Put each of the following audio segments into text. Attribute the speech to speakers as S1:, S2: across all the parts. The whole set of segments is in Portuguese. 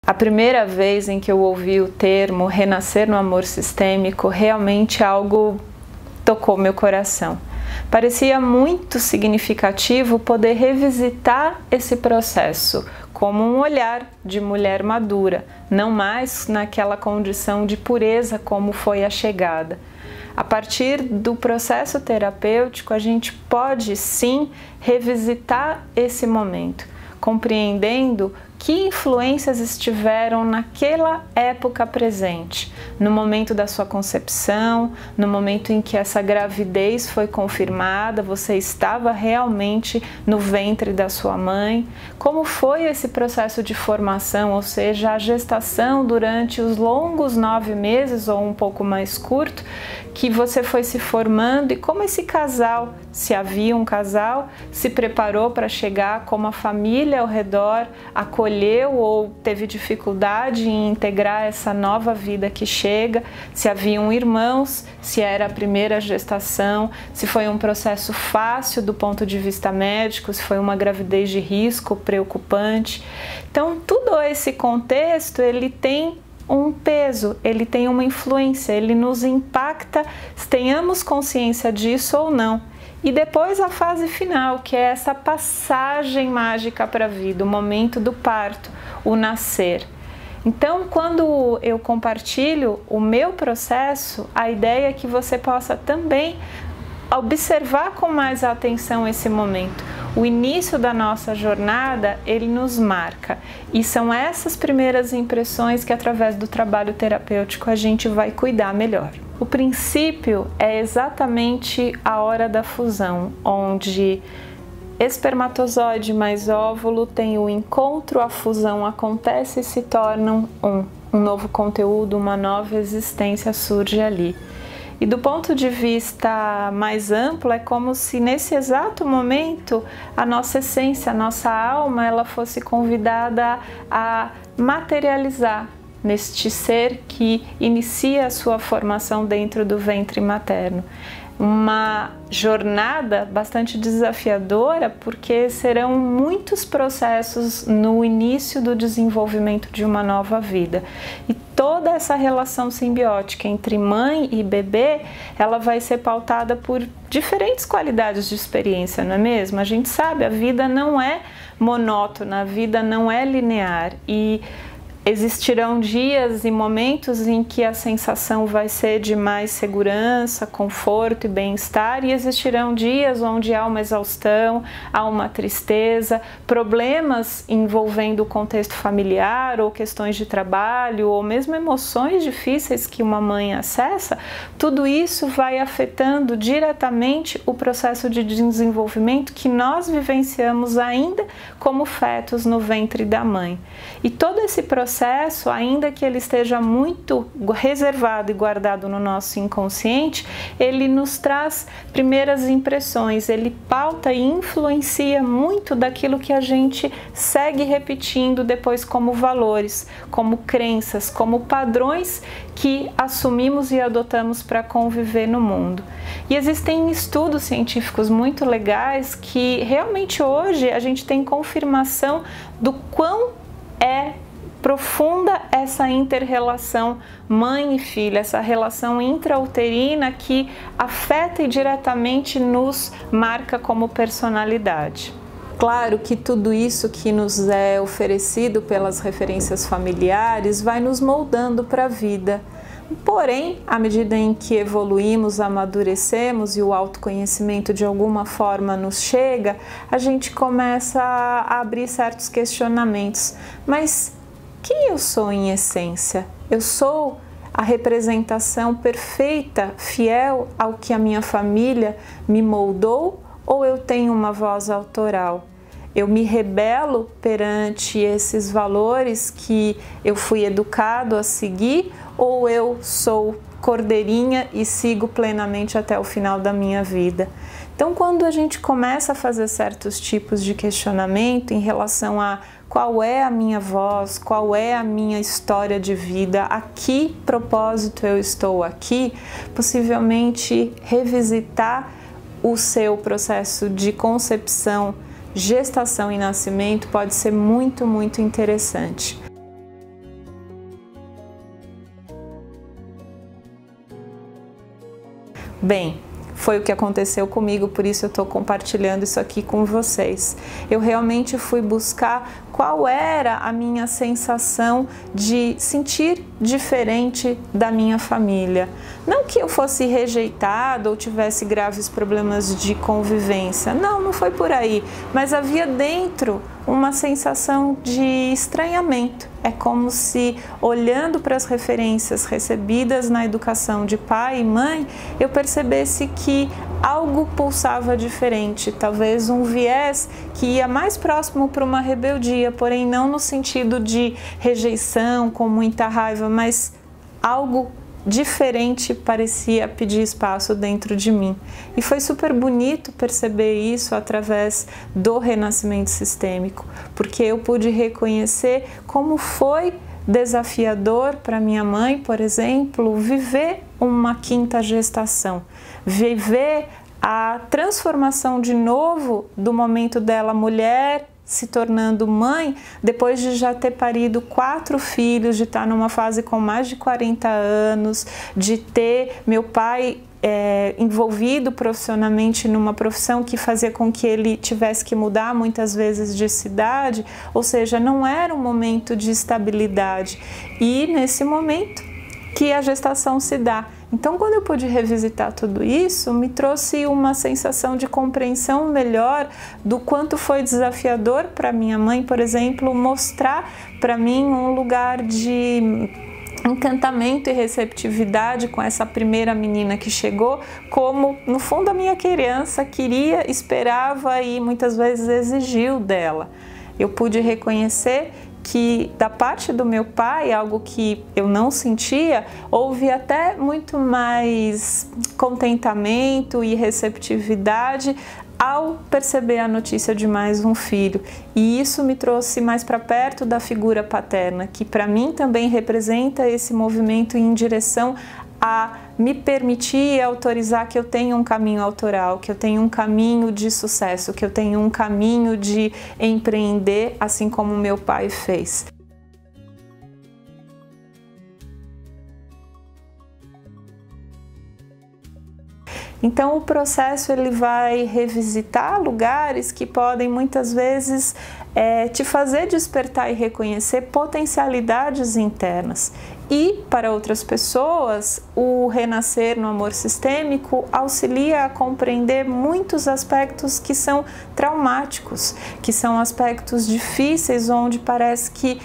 S1: A primeira vez em que eu ouvi o termo renascer no amor sistêmico, realmente algo tocou meu coração. Parecia muito significativo poder revisitar esse processo como um olhar de mulher madura, não mais naquela condição de pureza como foi a chegada. A partir do processo terapêutico, a gente pode sim revisitar esse momento, compreendendo que influências estiveram naquela época presente, no momento da sua concepção, no momento em que essa gravidez foi confirmada, você estava realmente no ventre da sua mãe, como foi esse processo de formação, ou seja, a gestação durante os longos 9 meses ou um pouco mais curto, que você foi se formando e como esse casal, se havia um casal, se preparou para chegar, como a família ao redor acolheu ou teve dificuldade em integrar essa nova vida que chega, se haviam irmãos, se era a primeira gestação, se foi um processo fácil do ponto de vista médico, se foi uma gravidez de risco preocupante. Então, todo esse contexto, ele tem um peso, ele tem uma influência, ele nos impacta, tenhamos consciência disso ou não. E depois a fase final, que é essa passagem mágica para a vida, o momento do parto, o nascer. Então, quando eu compartilho o meu processo, a ideia é que você possa também observar com mais atenção esse momento. O início da nossa jornada, ele nos marca. E são essas primeiras impressões que, através do trabalho terapêutico, a gente vai cuidar melhor. O princípio é exatamente a hora da fusão, onde espermatozoide mais óvulo tem o encontro, a fusão acontece e se tornam um novo conteúdo, uma nova existência surge ali. E do ponto de vista mais amplo, é como se nesse exato momento a nossa essência, a nossa alma, ela fosse convidada a materializar neste ser que inicia a sua formação dentro do ventre materno. Uma jornada bastante desafiadora, porque serão muitos processos no início do desenvolvimento de uma nova vida. E toda essa relação simbiótica entre mãe e bebê, ela vai ser pautada por diferentes qualidades de experiência, não é mesmo? A gente sabe, a vida não é monótona, a vida não é linear e existirão dias e momentos em que a sensação vai ser de mais segurança, conforto e bem-estar, e existirão dias onde há uma exaustão, há uma tristeza, problemas envolvendo o contexto familiar ou questões de trabalho ou mesmo emoções difíceis que uma mãe acessa. Tudo isso vai afetando diretamente o processo de desenvolvimento que nós vivenciamos ainda como fetos no ventre da mãe. E todo esse processo, ainda que ele esteja muito reservado e guardado no nosso inconsciente, ele nos traz primeiras impressões, ele pauta e influencia muito daquilo que a gente segue repetindo depois como valores, como crenças, como padrões que assumimos e adotamos para conviver no mundo. E existem estudos científicos muito legais que realmente hoje a gente tem confirmação do quão profunda essa inter-relação mãe e filha, essa relação intrauterina que afeta e diretamente nos marca como personalidade. Claro que tudo isso que nos é oferecido pelas referências familiares vai nos moldando para a vida. Porém, à medida em que evoluímos, amadurecemos e o autoconhecimento de alguma forma nos chega, a gente começa a abrir certos questionamentos. Mas quem eu sou em essência? Eu sou a representação perfeita, fiel ao que a minha família me moldou, ou eu tenho uma voz autoral? Eu me rebelo perante esses valores que eu fui educado a seguir, ou eu sou cordeirinha e sigo plenamente até o final da minha vida? Então, quando a gente começa a fazer certos tipos de questionamento em relação a qual é a minha voz, qual é a minha história de vida, a que propósito eu estou aqui, possivelmente revisitar o seu processo de concepção, gestação e nascimento pode ser muito, muito interessante. Bem, foi o que aconteceu comigo, por isso eu estou compartilhando isso aqui com vocês. Eu realmente fui buscar qual era a minha sensação de sentir diferente da minha família. Não que eu fosse rejeitada ou tivesse graves problemas de convivência, não foi por aí, mas havia dentro uma sensação de estranhamento. É como se, olhando para as referências recebidas na educação de pai e mãe, eu percebesse que algo pulsava diferente, talvez um viés que ia mais próximo para uma rebeldia, porém não no sentido de rejeição, com muita raiva, mas algo diferente parecia pedir espaço dentro de mim. E foi super bonito perceber isso através do renascimento sistêmico, porque eu pude reconhecer como foi desafiador para minha mãe, por exemplo, viver uma quinta gestação, viver a transformação de novo do momento dela mulher se tornando mãe, depois de já ter parido 4 filhos, de estar numa fase com mais de 40 anos, de ter meu pai envolvido profissionalmente numa profissão que fazia com que ele tivesse que mudar muitas vezes de cidade, ou seja, não era um momento de estabilidade. E nesse momento que a gestação se dá. Então, quando eu pude revisitar tudo isso, me trouxe uma sensação de compreensão melhor do quanto foi desafiador para minha mãe, por exemplo, mostrar para mim um lugar de encantamento e receptividade com essa primeira menina que chegou, como no fundo a minha criança queria, esperava e muitas vezes exigiu dela. Eu pude reconhecer que da parte do meu pai, algo que eu não sentia, houve até muito mais contentamento e receptividade ao perceber a notícia de mais um filho. E isso me trouxe mais para perto da figura paterna, que para mim também representa esse movimento em direção a me permitir e autorizar que eu tenha um caminho autoral, que eu tenha um caminho de sucesso, que eu tenha um caminho de empreender, assim como meu pai fez. Então o processo ele vai revisitar lugares que podem muitas vezes te fazer despertar e reconhecer potencialidades internas. E para outras pessoas, o renascer no amor sistêmico auxilia a compreender muitos aspectos que são traumáticos, que são aspectos difíceis, onde parece que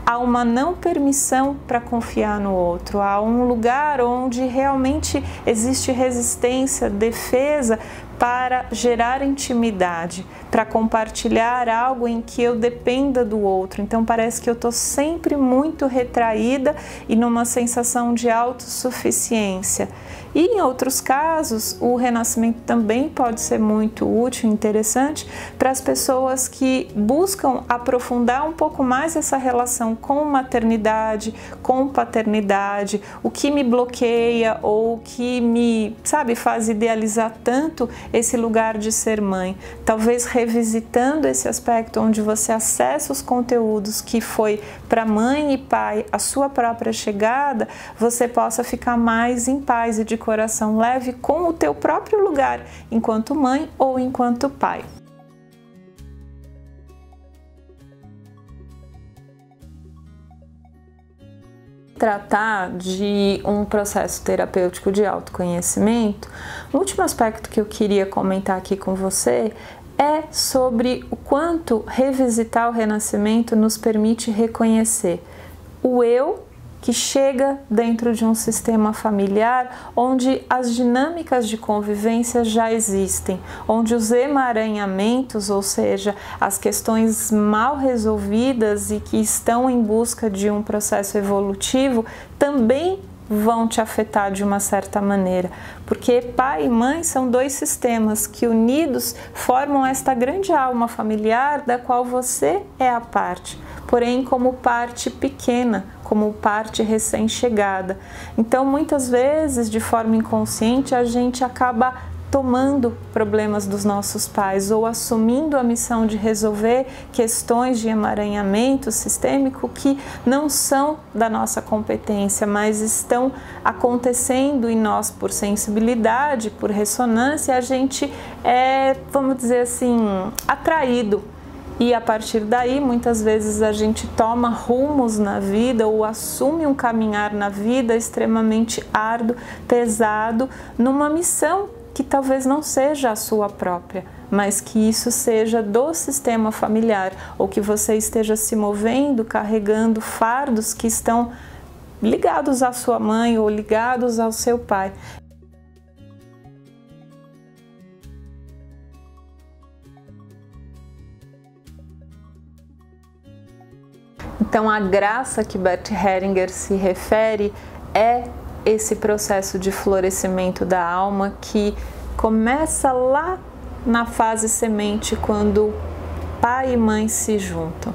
S1: há uma não permissão para confiar no outro, há um lugar onde realmente existe resistência, defesa para gerar intimidade, para compartilhar algo em que eu dependa do outro. Então parece que eu estou sempre muito retraída e numa sensação de autossuficiência. E em outros casos, o renascimento também pode ser muito útil e interessante para as pessoas que buscam aprofundar um pouco mais essa relação com maternidade, com paternidade, o que me bloqueia ou o que me, faz idealizar tanto esse lugar de ser mãe. Talvez revisitando esse aspecto onde você acessa os conteúdos que foi para mãe e pai a sua própria chegada, você possa ficar mais em paz e de coração leve com o teu próprio lugar, enquanto mãe ou enquanto pai. Tratar de um processo terapêutico de autoconhecimento, o último aspecto que eu queria comentar aqui com você é sobre o quanto revisitar o renascimento nos permite reconhecer o eu que chega dentro de um sistema familiar onde as dinâmicas de convivência já existem, onde os emaranhamentos, ou seja, as questões mal resolvidas e que estão em busca de um processo evolutivo, também vão te afetar de uma certa maneira, porque pai e mãe são 2 sistemas que unidos formam esta grande alma familiar da qual você é a parte, porém como parte pequena, como parte recém-chegada. Então muitas vezes, de forma inconsciente, a gente acaba tomando problemas dos nossos pais ou assumindo a missão de resolver questões de emaranhamento sistêmico que não são da nossa competência, mas estão acontecendo em nós por sensibilidade, por ressonância, a gente é, vamos dizer assim, atraído. E a partir daí, muitas vezes a gente toma rumos na vida ou assume um caminhar na vida extremamente árduo, pesado, numa missão que talvez não seja a sua própria, mas que isso seja do sistema familiar, ou que você esteja se movendo, carregando fardos que estão ligados à sua mãe ou ligados ao seu pai. Então, a graça que Bert Hellinger se refere é esse processo de florescimento da alma que começa lá na fase semente, quando pai e mãe se juntam.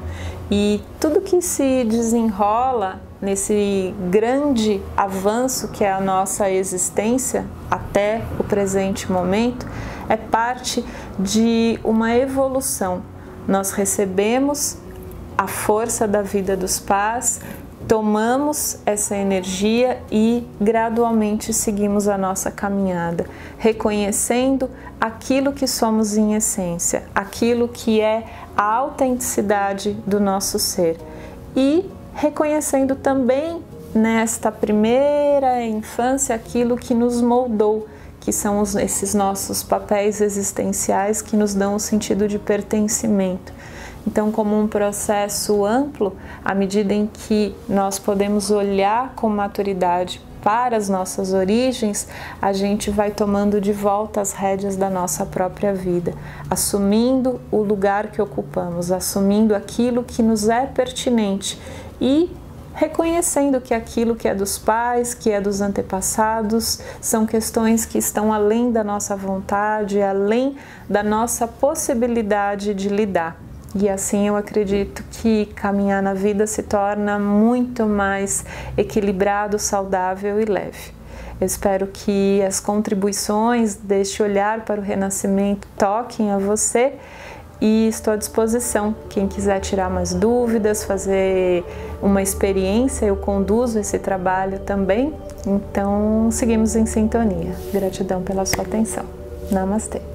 S1: E tudo que se desenrola nesse grande avanço que é a nossa existência até o presente momento é parte de uma evolução. Nós recebemos a força da vida dos pais, tomamos essa energia e gradualmente seguimos a nossa caminhada, reconhecendo aquilo que somos em essência, aquilo que é a autenticidade do nosso ser e reconhecendo também nesta primeira infância aquilo que nos moldou, que são esses nossos papéis existenciais que nos dão o sentido de pertencimento. Então, como um processo amplo, à medida em que nós podemos olhar com maturidade para as nossas origens, a gente vai tomando de volta as rédeas da nossa própria vida, assumindo o lugar que ocupamos, assumindo aquilo que nos é pertinente e reconhecendo que aquilo que é dos pais, que é dos antepassados, são questões que estão além da nossa vontade, além da nossa possibilidade de lidar. E assim eu acredito que caminhar na vida se torna muito mais equilibrado, saudável e leve. Eu espero que as contribuições deste olhar para o renascimento toquem a você e estou à disposição. Quem quiser tirar mais dúvidas, fazer uma experiência, eu conduzo esse trabalho também. Então, seguimos em sintonia. Gratidão pela sua atenção. Namastê.